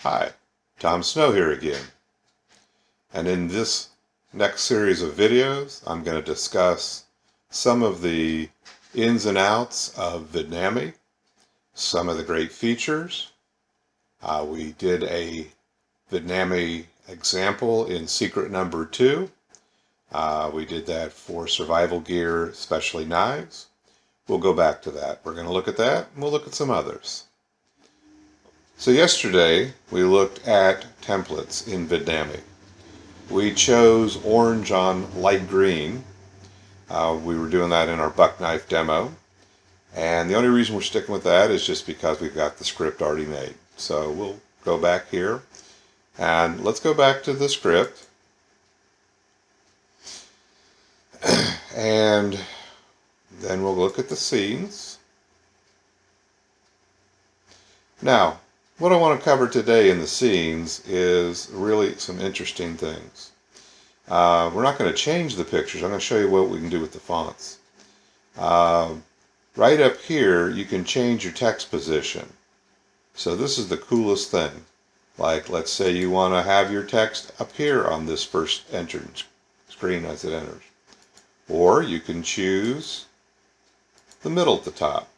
Hi, Tom Snow here again. And in this next series of videos, I'm going to discuss some of the ins and outs of Vidnami, some of the great features. We did a Vidnami example in secret number 2. We did that for survival gear, especially knives. We'll go back to that. We're going to look at that, and we'll look at some others. So yesterday, we looked at templates in Vidnami. We chose orange on light green. We were doing that in our buck knife demo. And the only reason we're sticking with that is just because we've got the script already made. So we'll go back here. And let's go back to the script. And then we'll look at the scenes. Now, what I want to cover today in the scenes is really some interesting things. We're not going to change the pictures. I'm going to show you what we can do with the fonts. Right up here, you can change your text position. So this is the coolest thing. Like, let's say you want to have your text appear on this first entrance screen as it enters. Or you can choose the middle at the top,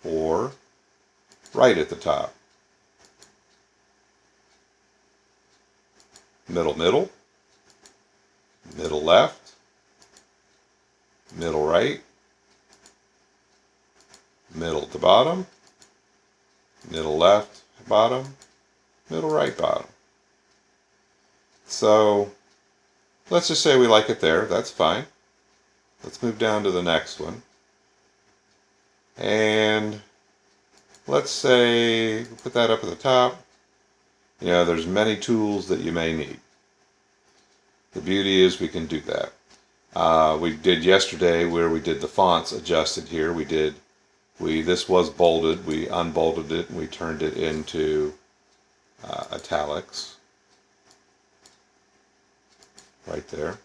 or right at the top. Middle, middle, middle left, middle right, middle to bottom, middle left, bottom, middle right, bottom. So let's just say we like it there. That's fine. Let's move down to the next one. And let's say we put that up at the top. You know, there's many tools that you may need. The beauty is we can do that. We did yesterday where we did the fonts adjusted here. This was bolded. We unbolded it and we turned it into italics. Right there.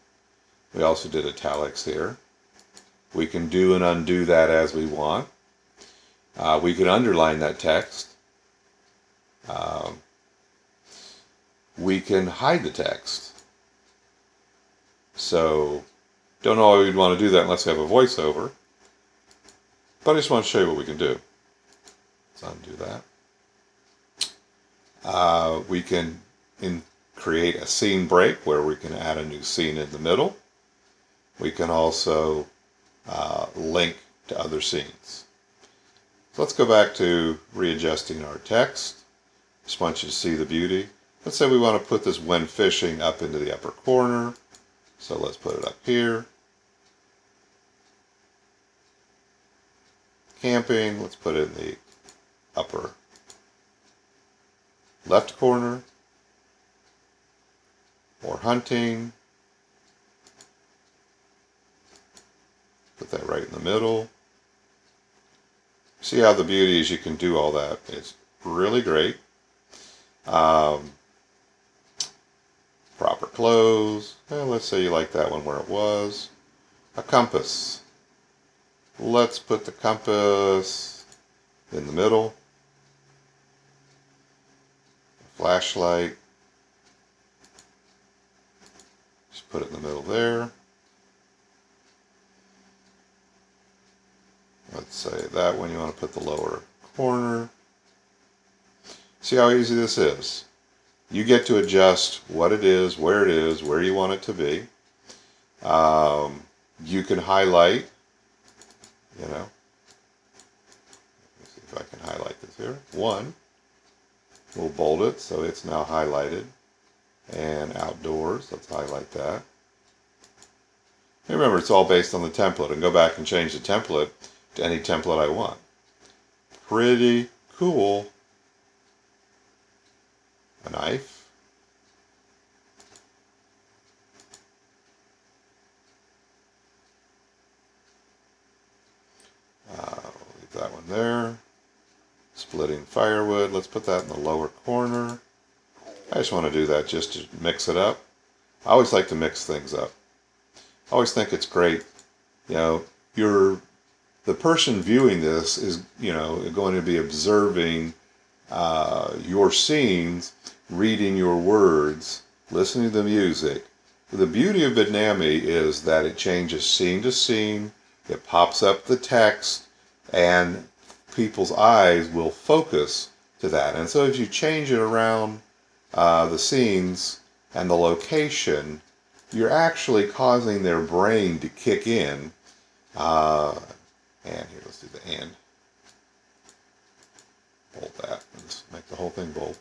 We also did italics here. We can do and undo that as we want. We can underline that text. We can hide the text. So, don't know why we'd want to do that unless we have a voiceover. But I just want to show you what we can do. Let's undo that. We can create a scene break where we can add a new scene in the middle. We can also link to other scenes. So let's go back to readjusting our text. Just want you to see the beauty. Let's say we want to put this when fishing up into the upper corner. So let's put it up here. Camping, let's put it in the upper left corner. Or hunting. Put that right in the middle. See how the beauty is you can do all that. It's really great. Proper clothes. Well, let's say you like that one where it was. A compass. Let's put the compass in the middle. A flashlight. Just put it in the middle there. Let's say that one you want to put the lower corner. See how easy this is. You get to adjust what it is, where you want it to be. You can highlight, you know. Let's see if I can highlight this here. One. We'll bold it so it's now highlighted. And outdoors, let's highlight that. And remember, it's all based on the template. I can go back and change the template to any template I want. Pretty cool. A knife. Leave that one there. Splitting firewood. Let's put that in the lower corner. I just want to do that just to mix it up. I always like to mix things up. I always think it's great. You know, the person viewing this is, you know, going to be observing your scenes, reading your words, listening to the music. The beauty of Vidnami is that it changes scene to scene, it pops up the text, and people's eyes will focus to that. And so if you change it around the scenes and the location, you're actually causing their brain to kick in. And here, let's do the and. Bold that. Let's make the whole thing bold.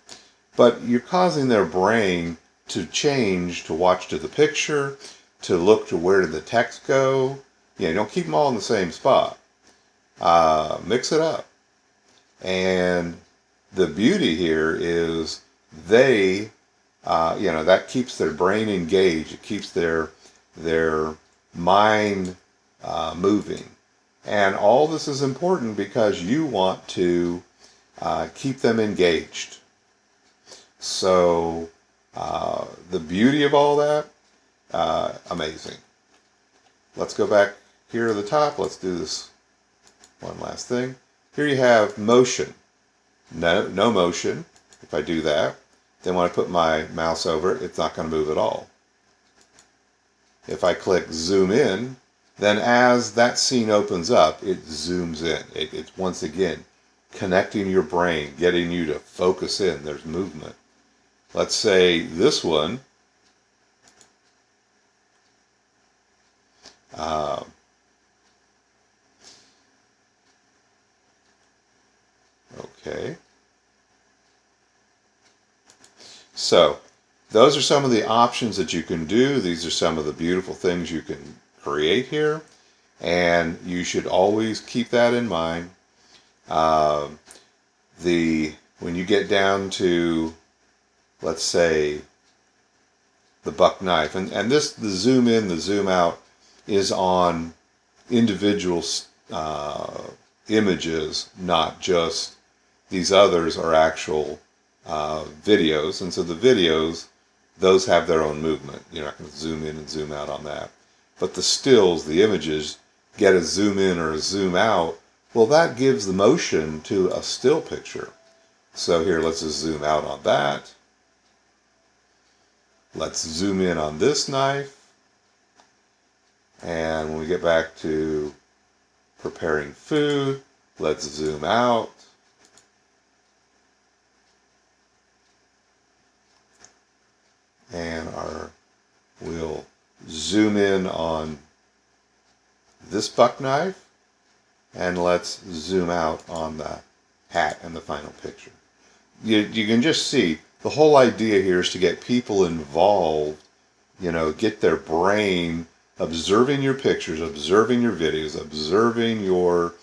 But you're causing their brain to change, to watch to the picture, to look to where did the text go. Don't keep them all in the same spot. Mix it up. And the beauty here is they, that keeps their brain engaged. It keeps their mind moving. And all this is important because you want to keep them engaged. So the beauty of all that, amazing. Let's go back here to the top. Let's do this one last thing. Here you have motion. No motion. If I do that, then when I put my mouse over it, it's not going to move at all. If I click zoom in, then as that scene opens up, it zooms in. It's once again connecting your brain, getting you to focus in. There's movement. Let's say this one. Okay. So those are some of the options that you can do. These are some of the beautiful things you can create here. And you should always keep that in mind. When you get down to, let's say, the buck knife, and the zoom in, the zoom out is on individual images, not just these others are actual videos. And so the videos, those have their own movement. You're not going to zoom in and zoom out on that. But the stills, the images, get a zoom in or a zoom out. Well, that gives the motion to a still picture. So here, let's just zoom out on that. Let's zoom in on this knife. And when we get back to preparing food, let's zoom out. And we'll zoom in on this buck knife. And let's zoom out on the hat and the final picture. You can just see the whole idea here is to get people involved, get their brain observing your pictures, observing your videos, observing your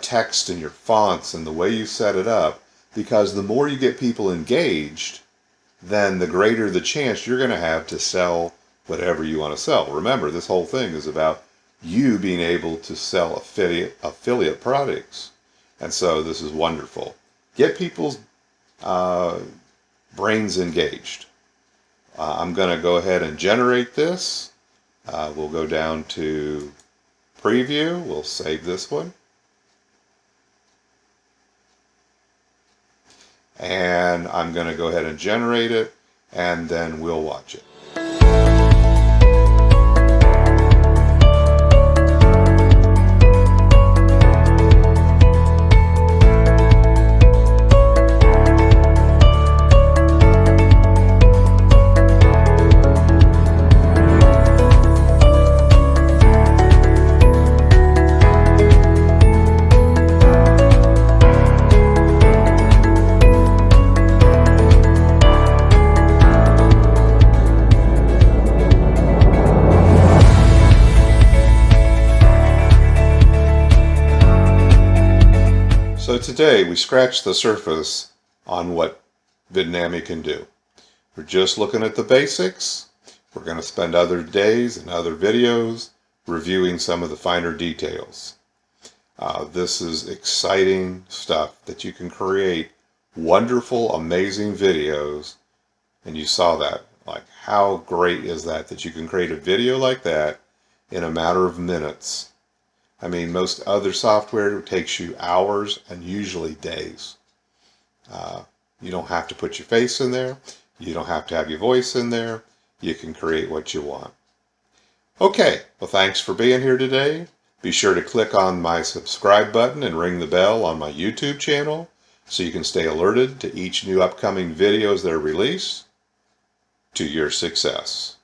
text and your fonts and the way you set it up, because the more you get people engaged, then the greater the chance you're going to have to sell whatever you want to sell. Remember, this whole thing is about you being able to sell affiliate products. And so this is wonderful. Get people's brains engaged. I'm going to go ahead and generate this. We'll go down to preview. We'll save this one. And I'm going to go ahead and generate it, and then we'll watch it. So today we scratched the surface on what Vidnami can do. We're just looking at the basics. We're going to spend other days and other videos reviewing some of the finer details. This is exciting stuff that you can create wonderful, amazing videos. And you saw that. Like, how great is that you can create a video like that in a matter of minutes? I mean, most other software takes you hours and usually days. You don't have to put your face in there. You don't have to have your voice in there. You can create what you want. Okay, well, thanks for being here today. Be sure to click on my subscribe button and ring the bell on my YouTube channel so you can stay alerted to each new upcoming videos that are released. To your success.